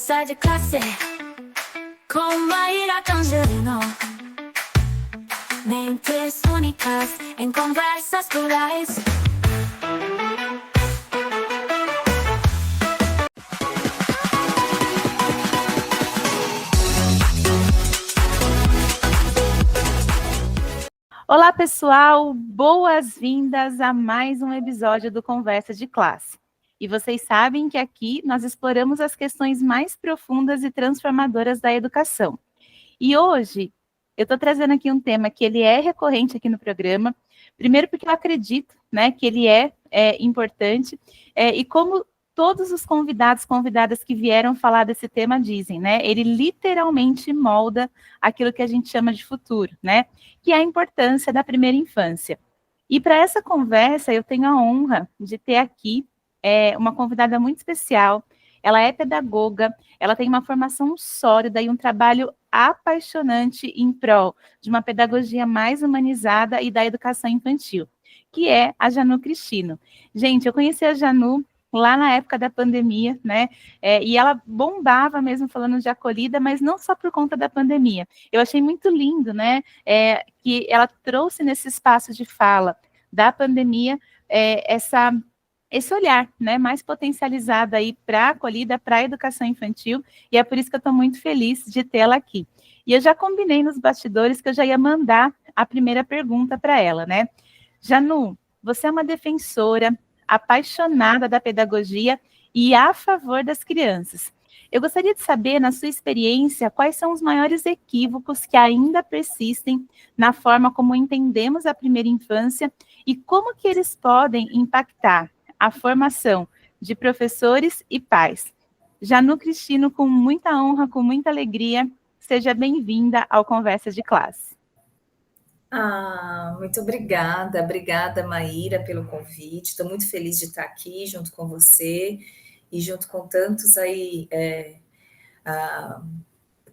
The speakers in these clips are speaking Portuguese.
Conversa de classe com Maíra Tangerino. Mentes únicas em conversas plurais. Olá, pessoal! Boas-vindas a mais um episódio do Conversa de Classe. E vocês sabem que aqui nós exploramos as questões mais profundas e transformadoras da educação. E hoje eu estou trazendo aqui um tema que ele é recorrente aqui no programa, primeiro porque eu acredito, né, que ele é importante, e como todos os convidadas que vieram falar desse tema dizem, né, ele literalmente molda aquilo que a gente chama de futuro, né, que é a importância da primeira infância. E para essa conversa eu tenho a honra de ter aqui uma convidada muito especial. Ela é pedagoga, ela tem uma formação sólida e um trabalho apaixonante em prol de uma pedagogia mais humanizada e da educação infantil, que é a Janu Cristino. Gente, eu conheci a Janu lá na época da pandemia, né? E ela bombava mesmo falando de acolhida, mas não só por conta da pandemia. Eu achei muito lindo, né? Que ela trouxe nesse espaço de fala da pandemia esse olhar, né, mais potencializado aí para a acolhida, para a educação infantil, e é por isso que eu estou muito feliz de tê-la aqui. E eu já combinei nos bastidores que eu já ia mandar a primeira pergunta para ela, né? Janu, você é uma defensora apaixonada da pedagogia e a favor das crianças. Eu gostaria de saber, na sua experiência, quais são os maiores equívocos que ainda persistem na forma como entendemos a primeira infância e como que eles podem impactar a formação de professores e pais. Janu Cristino, com muita honra, com muita alegria, seja bem-vinda ao Conversa de Classe. Muito obrigada, Maíra, pelo convite. Estou muito feliz de estar aqui junto com você e junto com tantos aí,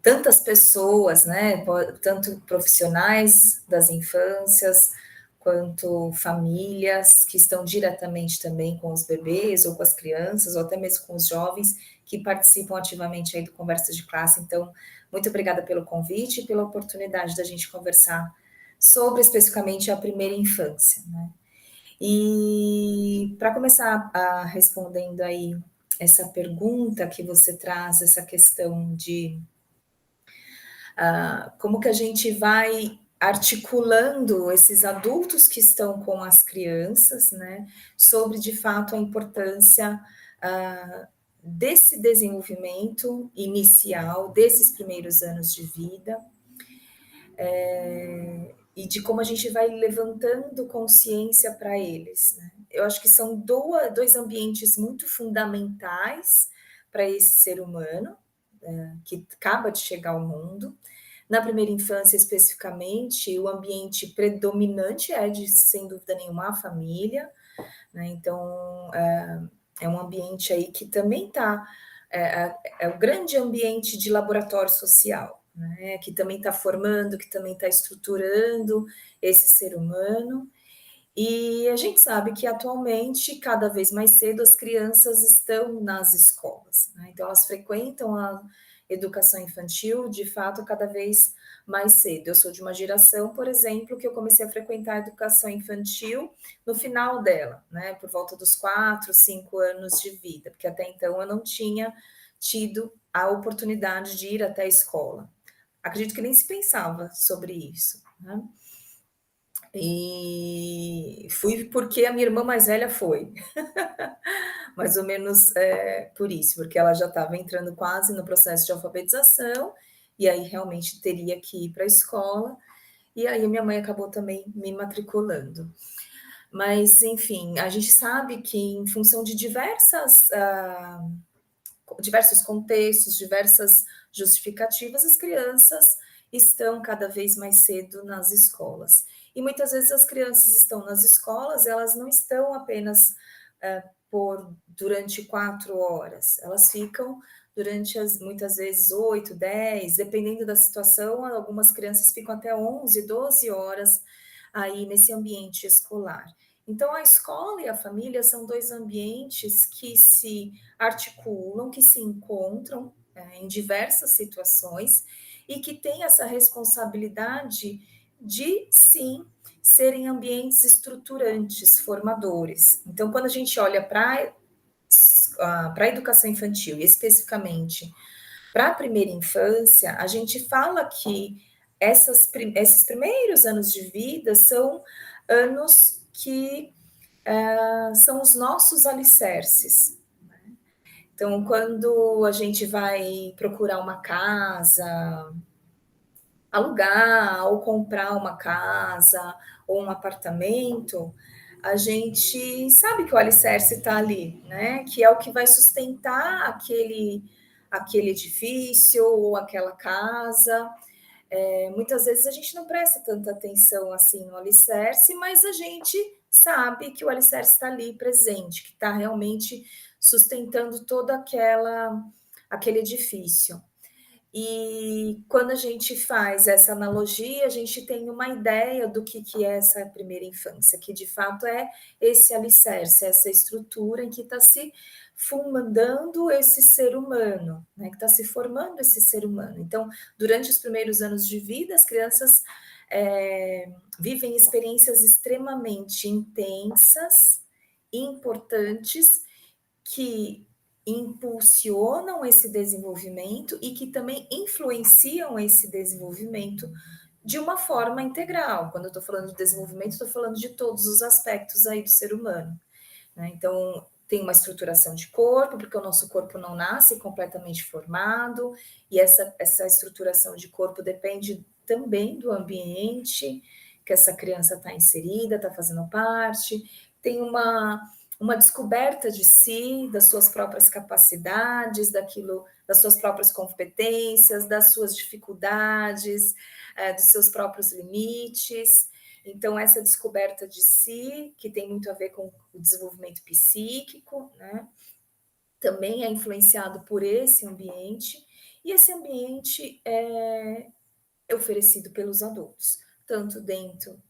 tantas pessoas, né? Tanto profissionais das infâncias, quanto famílias que estão diretamente também com os bebês ou com as crianças, ou até mesmo com os jovens que participam ativamente aí do Conversa de Classe. Então, muito obrigada pelo convite e pela oportunidade da gente conversar sobre especificamente a primeira infância, né? E para começar respondendo aí essa pergunta que você traz, essa questão de como que a gente vai articulando esses adultos que estão com as crianças, né, sobre de fato a importância desse desenvolvimento inicial, desses primeiros anos de vida, e de como a gente vai levantando consciência para eles, né? Eu acho que são dois ambientes muito fundamentais para esse ser humano, que acaba de chegar ao mundo. Na primeira infância, especificamente, o ambiente predominante sem dúvida nenhuma, a família, né? Então, é um ambiente aí que também é o grande ambiente de laboratório social, né? Que também está formando, que também está estruturando esse ser humano. E a gente sabe que atualmente, cada vez mais cedo, as crianças estão nas escolas, né? Então elas frequentam a educação infantil, de fato, cada vez mais cedo. Eu sou de uma geração, por exemplo, que eu comecei a frequentar a educação infantil no final dela, né? Por volta dos 4, 5 anos de vida, porque até então eu não tinha tido a oportunidade de ir até a escola. Acredito que nem se pensava sobre isso, né? E fui porque a minha irmã mais velha foi, mais ou menos por isso, porque ela já estava entrando quase no processo de alfabetização, e aí realmente teria que ir para a escola, e aí a minha mãe acabou também me matriculando. Mas, enfim, a gente sabe que em função de diversos contextos, diversas justificativas, as crianças estão cada vez mais cedo nas escolas. E muitas vezes as crianças estão nas escolas, elas não estão apenas durante 4 horas, elas ficam durante muitas vezes 8, 10, dependendo da situação, algumas crianças ficam até 11, 12 horas aí nesse ambiente escolar. Então, a escola e a família são dois ambientes que se articulam, que se encontram, em diversas situações e que têm essa responsabilidade de, sim, serem ambientes estruturantes, formadores. Então, quando a gente olha para a educação infantil, e especificamente para a primeira infância, a gente fala que esses primeiros anos de vida são anos que são os nossos alicerces. Então, quando a gente vai procurar uma casa, alugar ou comprar uma casa ou um apartamento, a gente sabe que o alicerce está ali, né? Que é o que vai sustentar aquele edifício ou aquela casa. Muitas vezes a gente não presta tanta atenção assim no alicerce, mas a gente sabe que o alicerce está ali presente, que está realmente sustentando todo aquele edifício. E quando a gente faz essa analogia, a gente tem uma ideia do que é essa primeira infância, que de fato é esse alicerce, essa estrutura em que está se fundando esse ser humano, né? Que está se formando esse ser humano. Então, durante os primeiros anos de vida, as crianças vivem experiências extremamente intensas, importantes, que impulsionam esse desenvolvimento e que também influenciam esse desenvolvimento de uma forma integral. Quando eu estou falando de desenvolvimento, estou falando de todos os aspectos aí do ser humano, né? Então, tem uma estruturação de corpo, porque o nosso corpo não nasce completamente formado, e essa estruturação de corpo depende também do ambiente que essa criança está inserida, está fazendo parte. Tem uma descoberta de si, das suas próprias capacidades, das suas próprias competências, das suas dificuldades, dos seus próprios limites. Então, essa descoberta de si, que tem muito a ver com o desenvolvimento psíquico, né? Também é influenciado por esse ambiente, e esse ambiente é oferecido pelos adultos, tanto dentro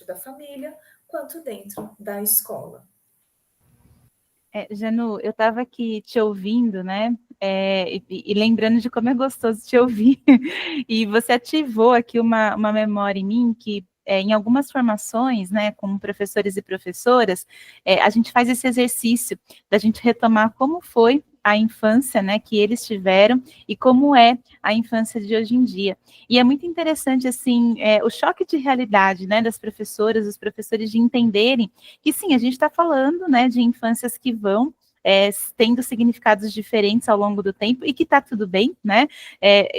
da família, quanto dentro da escola. Janu, eu estava aqui te ouvindo, né? E lembrando de como é gostoso te ouvir. E você ativou aqui uma memória em mim que, em algumas formações, né, como professores e professoras, a gente faz esse exercício da gente retomar como foi a infância, né, que eles tiveram e como é a infância de hoje em dia. E é muito interessante, assim, o choque de realidade, né, das professoras, dos professores de entenderem que sim, a gente está falando, né, de infâncias que vão tendo significados diferentes ao longo do tempo e que está tudo bem, né?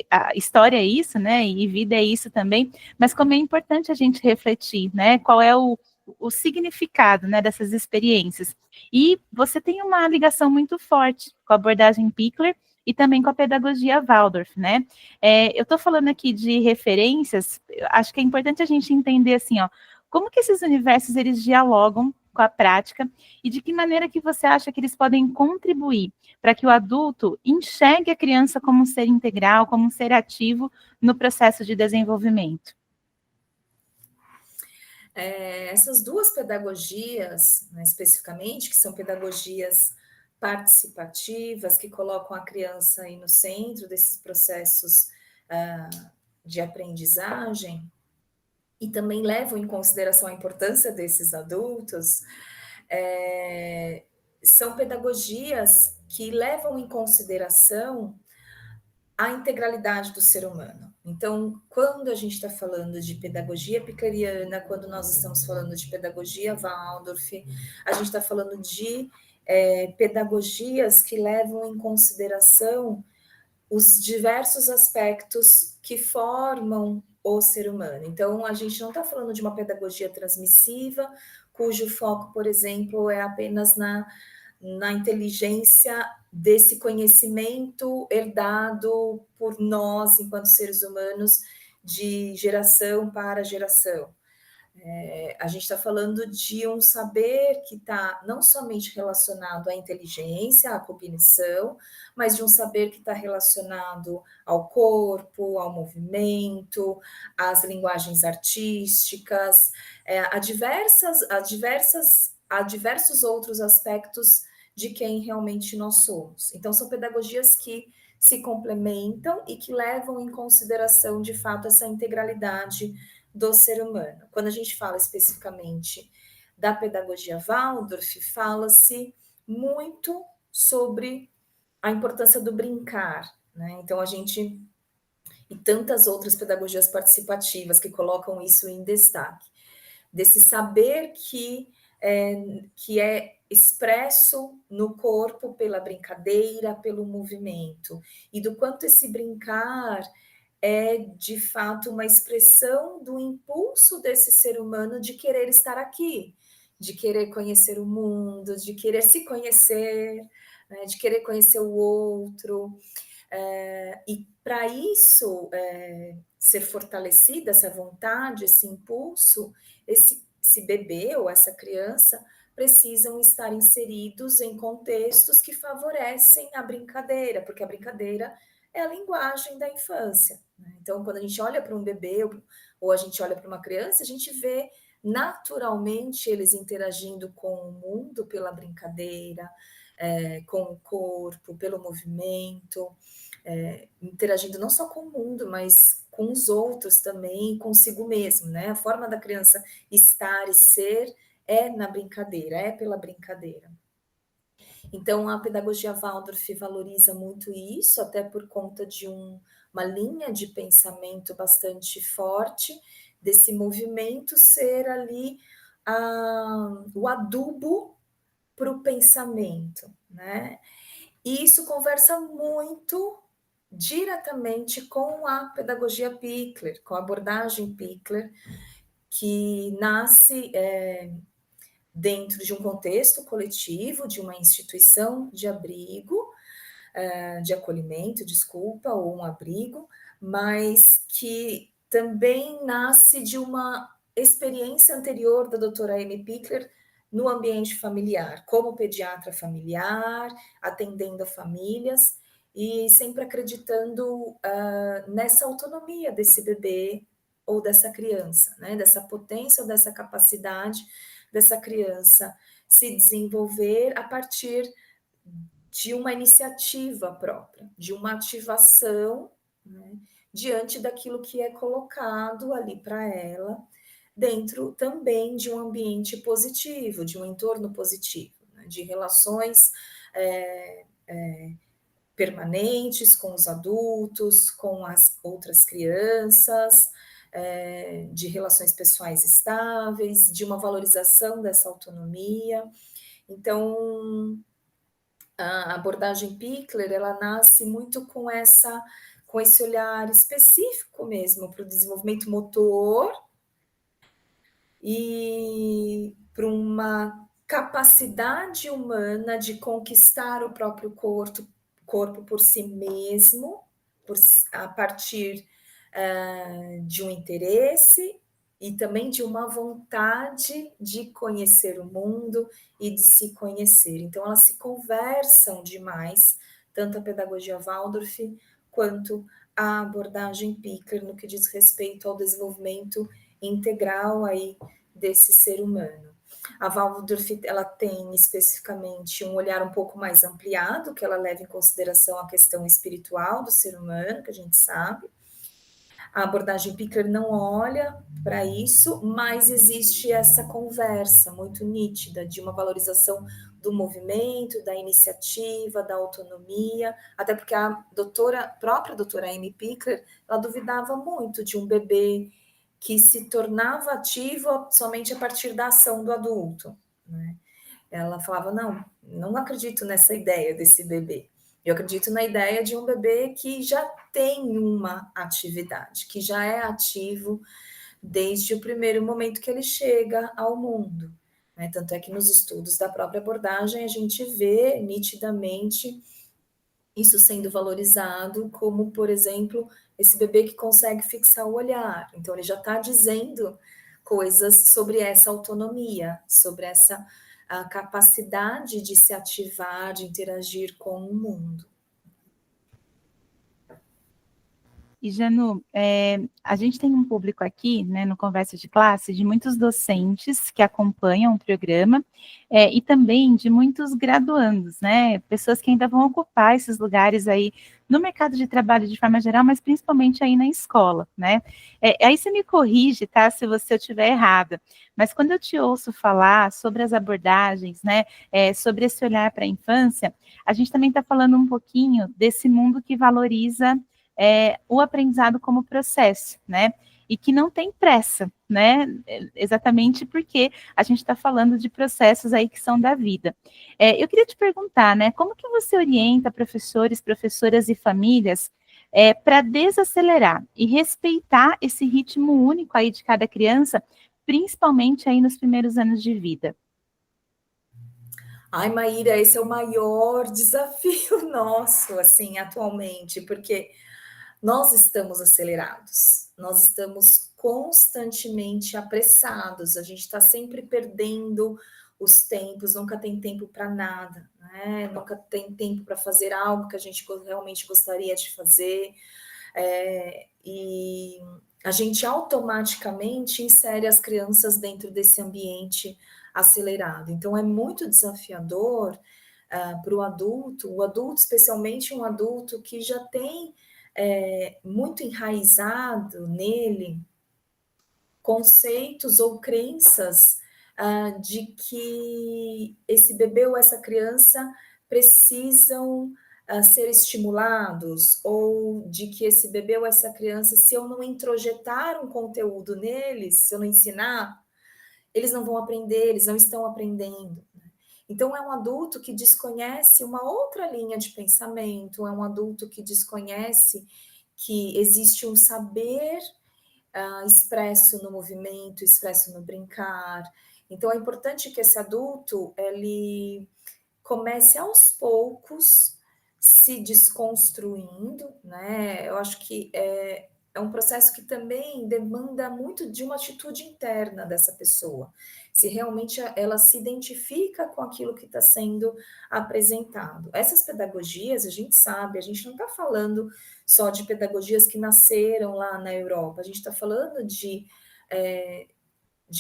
A história é isso, né? E vida é isso também. Mas como é importante a gente refletir, né? Qual é o significado, né, dessas experiências? E você tem uma ligação muito forte com a abordagem Pickler e também com a pedagogia Waldorf, né? Eu estou falando aqui de referências. Acho que é importante a gente entender assim, ó, como que esses universos eles dialogam com a prática e de que maneira que você acha que eles podem contribuir para que o adulto enxergue a criança como um ser integral, como um ser ativo no processo de desenvolvimento? Essas duas pedagogias, né, especificamente, que são pedagogias participativas, que colocam a criança aí no centro desses processos de aprendizagem, e também levam em consideração a importância desses adultos, são pedagogias que levam em consideração a integralidade do ser humano. Então, quando a gente está falando de pedagogia picleriana, quando nós estamos falando de pedagogia Waldorf, a gente está falando de pedagogias que levam em consideração os diversos aspectos que formam o ser humano. Então, a gente não está falando de uma pedagogia transmissiva, cujo foco, por exemplo, é apenas na inteligência desse conhecimento herdado por nós, enquanto seres humanos, de geração para geração. A gente está falando de um saber que está não somente relacionado à inteligência, à cognição, mas de um saber que está relacionado ao corpo, ao movimento, às linguagens artísticas, a diversos outros aspectos de quem realmente nós somos. Então, são pedagogias que se complementam e que levam em consideração, de fato, essa integralidade do ser humano. Quando a gente fala especificamente da pedagogia Waldorf, fala-se muito sobre a importância do brincar, né? Então, a gente e tantas outras pedagogias participativas que colocam isso em destaque, desse saber que é expresso no corpo pela brincadeira, pelo movimento, e do quanto esse brincar é, de fato, uma expressão do impulso desse ser humano de querer estar aqui, de querer conhecer o mundo, de querer se conhecer, né, de querer conhecer o outro. E para isso ser fortalecida, essa vontade, esse impulso, esse bebê ou essa criança precisam estar inseridos em contextos que favorecem a brincadeira, porque a brincadeira é a linguagem da infância, né? Então, quando a gente olha para um bebê ou a gente olha para uma criança, a gente vê naturalmente eles interagindo com o mundo pela brincadeira, com o corpo, pelo movimento, interagindo não só com o mundo, mas com os outros também, consigo mesmo, né? A forma da criança estar e ser é na brincadeira, é pela brincadeira. Então, a pedagogia Waldorf valoriza muito isso, até por conta de uma linha de pensamento bastante forte, desse movimento ser ali o adubo para o pensamento, né? E isso conversa muito diretamente com a pedagogia Pickler, com a abordagem Pickler, que nasce dentro de um contexto coletivo, de uma instituição de abrigo, de acolhimento, desculpa, ou um abrigo, mas que também nasce de uma experiência anterior da doutora Amy Pickler no ambiente familiar, como pediatra familiar, atendendo a famílias, e sempre acreditando nessa autonomia desse bebê ou dessa criança, né? Dessa potência ou dessa capacidade dessa criança se desenvolver a partir de uma iniciativa própria, de uma ativação, né, diante daquilo que é colocado ali para ela, dentro também de um ambiente positivo, de um entorno positivo, né, de relações permanentes com os adultos, com as outras crianças, de relações pessoais estáveis, de uma valorização dessa autonomia. Então, a abordagem Pickler, ela nasce muito com esse olhar específico mesmo para o desenvolvimento motor e para uma capacidade humana de conquistar o próprio corpo por si mesmo, a partir de um interesse e também de uma vontade de conhecer o mundo e de se conhecer. Então, elas se conversam demais, tanto a pedagogia Waldorf quanto a abordagem Pickler no que diz respeito ao desenvolvimento integral aí desse ser humano. A Waldorf, ela tem especificamente um olhar um pouco mais ampliado, que ela leva em consideração a questão espiritual do ser humano, que a gente sabe. A abordagem Pickler não olha para isso, mas existe essa conversa muito nítida de uma valorização do movimento, da iniciativa, da autonomia, até porque a própria doutora Amy Pickler, ela duvidava muito de um bebê que se tornava ativo somente a partir da ação do adulto, né? Ela falava, não acredito nessa ideia desse bebê. Eu acredito na ideia de um bebê que já tem uma atividade, que já é ativo desde o primeiro momento que ele chega ao mundo, né? Tanto é que nos estudos da própria abordagem a gente vê nitidamente isso sendo valorizado, como, por exemplo, esse bebê que consegue fixar o olhar. Então, ele já está dizendo coisas sobre essa autonomia, sobre essa a capacidade de se ativar, de interagir com o mundo. E, Janu, a gente tem um público aqui, né, no Conversa de Classe, de muitos docentes que acompanham o programa, e também de muitos graduandos, né, pessoas que ainda vão ocupar esses lugares aí no mercado de trabalho de forma geral, mas principalmente aí na escola, né. Aí você me corrige, tá, se eu estiver errada, mas quando eu te ouço falar sobre as abordagens, né, sobre esse olhar para a infância, a gente também está falando um pouquinho desse mundo que valoriza o aprendizado como processo, né? E que não tem pressa, né? Exatamente porque a gente está falando de processos aí que são da vida. Eu queria te perguntar, né? Como que você orienta professores, professoras e famílias para desacelerar e respeitar esse ritmo único aí de cada criança, principalmente aí nos primeiros anos de vida? Ai, Maíra, esse é o maior desafio nosso, assim, atualmente, porque nós estamos acelerados, nós estamos constantemente apressados, a gente está sempre perdendo os tempos, nunca tem tempo para nada, né? Nunca tem tempo para fazer algo que a gente realmente gostaria de fazer, e a gente automaticamente insere as crianças dentro desse ambiente acelerado. Então, é muito desafiador para o adulto, especialmente um adulto que já tem muito enraizado nele conceitos ou crenças de que esse bebê ou essa criança precisam ser estimulados, ou de que esse bebê ou essa criança, se eu não introjetar um conteúdo neles, se eu não ensinar, eles não vão aprender, eles não estão aprendendo. Então, é um adulto que desconhece uma outra linha de pensamento, é um adulto que desconhece que existe um saber expresso no movimento, expresso no brincar. Então, é importante que esse adulto ele comece aos poucos se desconstruindo, né? Eu acho que é um processo que também demanda muito de uma atitude interna dessa pessoa. Se realmente ela se identifica com aquilo que está sendo apresentado. Essas pedagogias, a gente sabe, a gente não está falando só de pedagogias que nasceram lá na Europa, a gente está falando de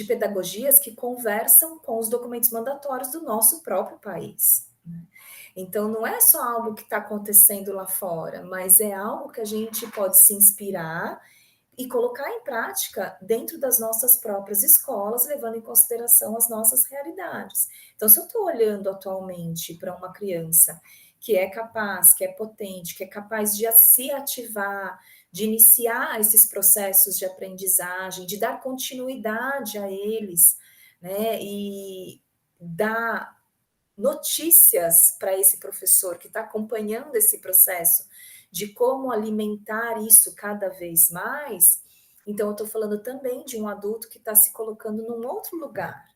pedagogias que conversam com os documentos mandatórios do nosso próprio país. Né? Então, não é só algo que está acontecendo lá fora, mas é algo que a gente pode se inspirar e colocar em prática dentro das nossas próprias escolas, levando em consideração as nossas realidades. Então, se eu estou olhando atualmente para uma criança que é capaz, que é potente, que é capaz de se ativar, de iniciar esses processos de aprendizagem, de dar continuidade a eles, né, e dar notícias para esse professor que está acompanhando esse processo de como alimentar isso cada vez mais. Então, eu estou falando também de um adulto que está se colocando num outro lugar,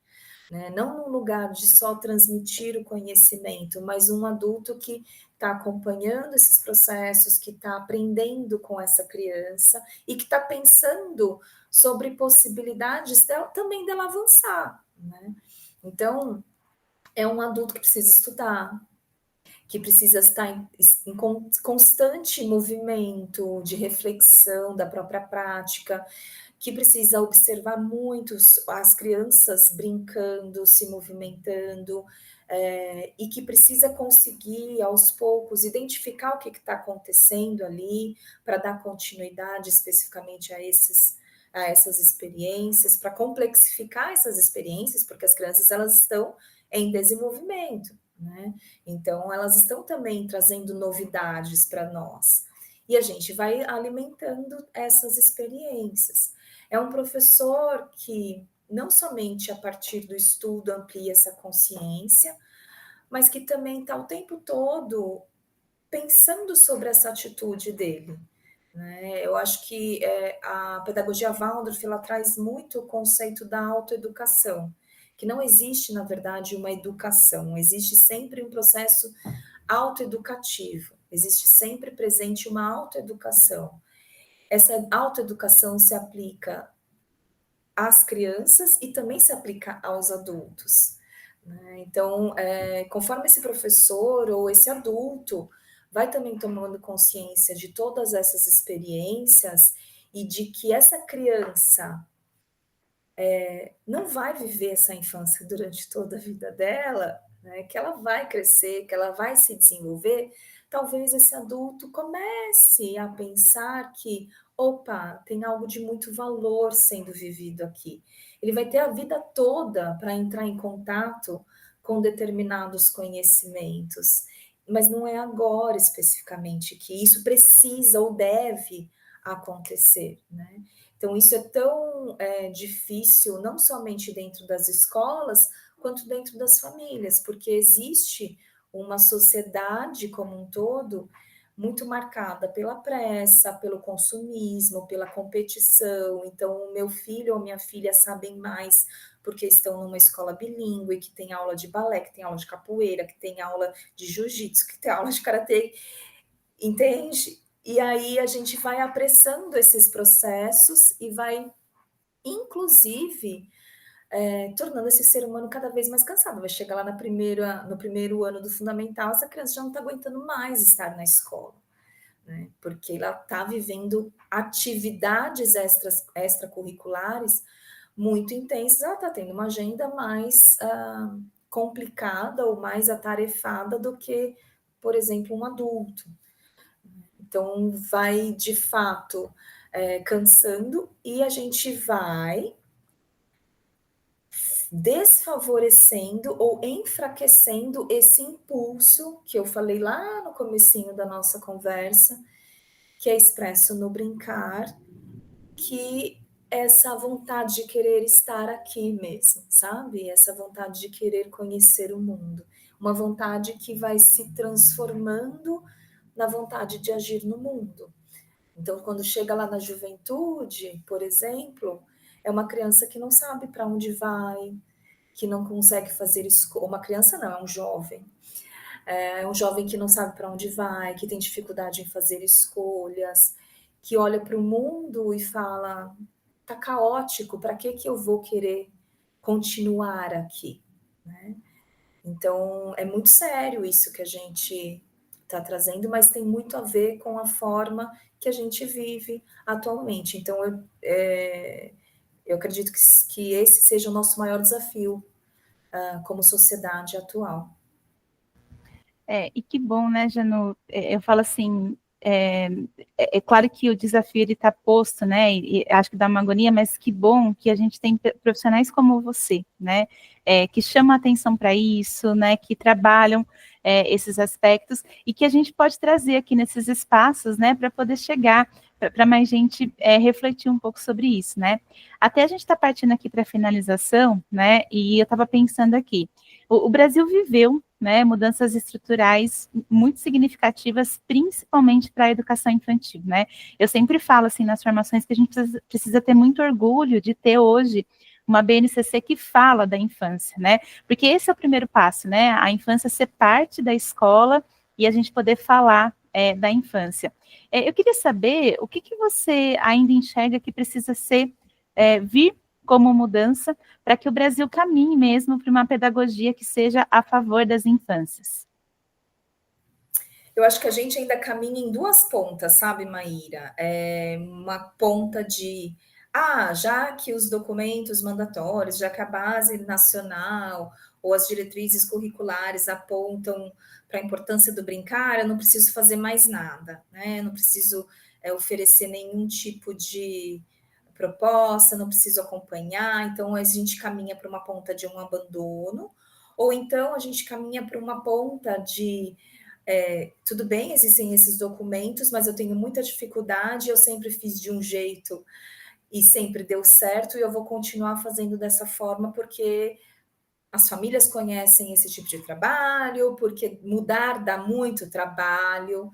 né? Não num lugar de só transmitir o conhecimento, mas um adulto que está acompanhando esses processos, que está aprendendo com essa criança e que está pensando sobre possibilidades dela, também dela avançar, né? Então, é um adulto que precisa estudar, que precisa estar em constante movimento de reflexão da própria prática, que precisa observar muito as crianças brincando, se movimentando, e que precisa conseguir, aos poucos, identificar o que está acontecendo ali, para dar continuidade especificamente a essas experiências, para complexificar essas experiências, porque as crianças elas estão em desenvolvimento, né? Então, elas estão também trazendo novidades para nós. E a gente vai alimentando essas experiências. É um professor que não somente a partir do estudo amplia essa consciência, mas que também está o tempo todo pensando sobre essa atitude dele. Né? Eu acho que a pedagogia Waldorf ela traz muito o conceito da autoeducação, que não existe, na verdade, uma educação, existe sempre um processo autoeducativo, existe sempre presente uma autoeducação. Essa autoeducação se aplica às crianças e também se aplica aos adultos. Né? Então, conforme esse professor ou esse adulto vai também tomando consciência de todas essas experiências e de que essa criança não vai viver essa infância durante toda a vida dela, né, que ela vai crescer, que ela vai se desenvolver, talvez esse adulto comece a pensar que, opa, tem algo de muito valor sendo vivido aqui. Ele vai ter a vida toda para entrar em contato com determinados conhecimentos, mas não é agora especificamente que isso precisa ou deve acontecer, né? Então, isso é tão difícil, não somente dentro das escolas, quanto dentro das famílias, porque existe uma sociedade como um todo muito marcada pela pressa, pelo consumismo, pela competição. Então, o meu filho ou minha filha sabem mais porque estão numa escola bilíngue, que tem aula de balé, que tem aula de capoeira, que tem aula de jiu-jitsu, que tem aula de karatê, entende? E aí a gente vai apressando esses processos e vai, inclusive, tornando esse ser humano cada vez mais cansado. Vai chegar lá no primeiro ano do fundamental, essa criança já não está aguentando mais estar na escola, né? Porque ela está vivendo atividades extracurriculares muito intensas, ela está tendo uma agenda mais complicada ou mais atarefada do que, por exemplo, um adulto. Então, vai de fato cansando e a gente vai desfavorecendo ou enfraquecendo esse impulso que eu falei lá no comecinho da nossa conversa, que é expresso no brincar, que essa vontade de querer estar aqui mesmo, sabe? Essa vontade de querer conhecer o mundo. Uma vontade que vai se transformando na vontade de agir no mundo. Então, quando chega lá na juventude, por exemplo, é uma criança que não sabe para onde vai, que não consegue fazer escolha. Uma criança não, é um jovem. É um jovem que não sabe para onde vai, que tem dificuldade em fazer escolhas, que olha para o mundo e fala: tá caótico, para que eu vou querer continuar aqui? Né? Então, é muito sério isso que a gente está trazendo, mas tem muito a ver com a forma que a gente vive atualmente. Então, eu acredito que esse seja o nosso maior desafio como sociedade atual. E que bom, né, Janu? Eu falo assim, é claro que o desafio ele está posto, né? E acho que dá uma agonia, mas que bom que a gente tem profissionais como você, né? Que chamam atenção para isso, né? Que trabalham esses aspectos e que a gente pode trazer aqui nesses espaços, né? Para poder chegar para mais gente refletir um pouco sobre isso, né? Até a gente está partindo aqui para a finalização, né? E eu estava pensando aqui, o Brasil viveu, né, mudanças estruturais muito significativas, principalmente para a educação infantil, né? Eu sempre falo assim nas formações que a gente precisa ter muito orgulho de ter hoje uma BNCC que fala da infância, né? Porque esse é o primeiro passo, né? A infância ser parte da escola e a gente poder falar da infância. Eu queria saber o que você ainda enxerga que precisa vir como mudança para que o Brasil caminhe mesmo para uma pedagogia que seja a favor das infâncias. Eu acho que a gente ainda caminha em duas pontas, sabe, Maíra? Uma ponta de, já que os documentos mandatórios, já que a base nacional ou as diretrizes curriculares apontam para a importância do brincar, eu não preciso fazer mais nada, né? Eu não preciso oferecer nenhum tipo de proposta, não preciso acompanhar, então a gente caminha para uma ponta de um abandono, ou então a gente caminha para uma ponta de tudo bem, existem esses documentos, mas eu tenho muita dificuldade, eu sempre fiz de um jeito e sempre deu certo, e eu vou continuar fazendo dessa forma porque as famílias conhecem esse tipo de trabalho, porque mudar dá muito trabalho,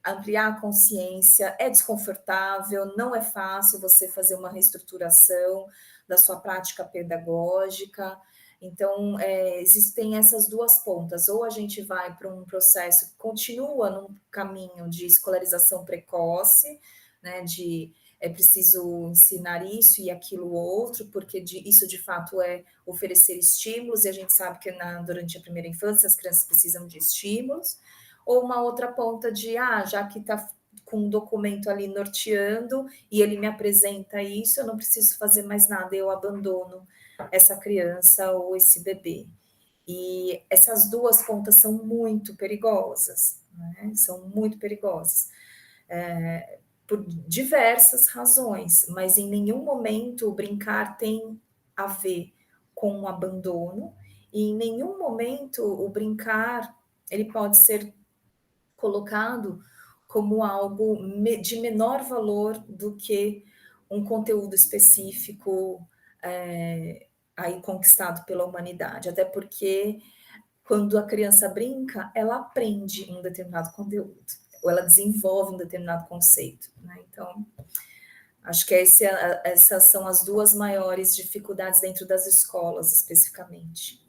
ampliar a consciência é desconfortável, não é fácil você fazer uma reestruturação da sua prática pedagógica. Então, existem essas duas pontas, ou a gente vai para um processo que continua num caminho de escolarização precoce, né, de é preciso ensinar isso e aquilo outro, porque isso de fato é oferecer estímulos, e a gente sabe que durante a primeira infância as crianças precisam de estímulos, ou uma outra ponta de, já que está com um documento ali norteando e ele me apresenta isso, eu não preciso fazer mais nada, eu abandono essa criança ou esse bebê. E essas duas pontas são muito perigosas, né? São muito perigosas, por diversas razões, mas em nenhum momento o brincar tem a ver com o abandono, e em nenhum momento o brincar ele pode ser colocado como algo de menor valor do que um conteúdo específico aí conquistado pela humanidade, até porque quando a criança brinca, ela aprende um determinado conteúdo, ou ela desenvolve um determinado conceito, né? Então, acho que essas são as duas maiores dificuldades dentro das escolas, especificamente.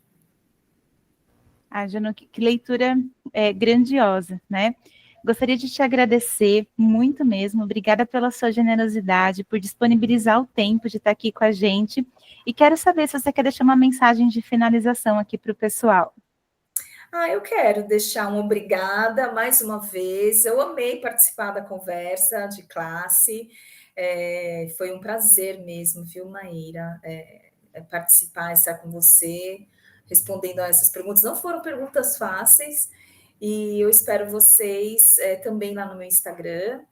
Janu, que leitura grandiosa, né? Gostaria de te agradecer muito mesmo. Obrigada pela sua generosidade, por disponibilizar o tempo de estar aqui com a gente. E quero saber se você quer deixar uma mensagem de finalização aqui para o pessoal. Eu quero deixar um obrigada mais uma vez. Eu amei participar da conversa de classe. Foi um prazer mesmo, viu, Maíra? Participar, estar com você, respondendo a essas perguntas. Não foram perguntas fáceis, e eu espero vocês também lá no meu Instagram.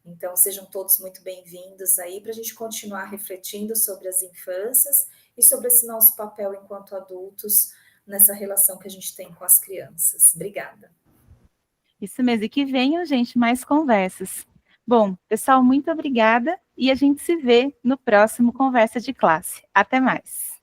Então, sejam todos muito bem-vindos aí para a gente continuar refletindo sobre as infâncias e sobre esse nosso papel enquanto adultos nessa relação que a gente tem com as crianças. Obrigada. Isso mesmo, e que venham, gente, mais conversas. Bom, pessoal, muito obrigada e a gente se vê no próximo Conversa de Classe. Até mais.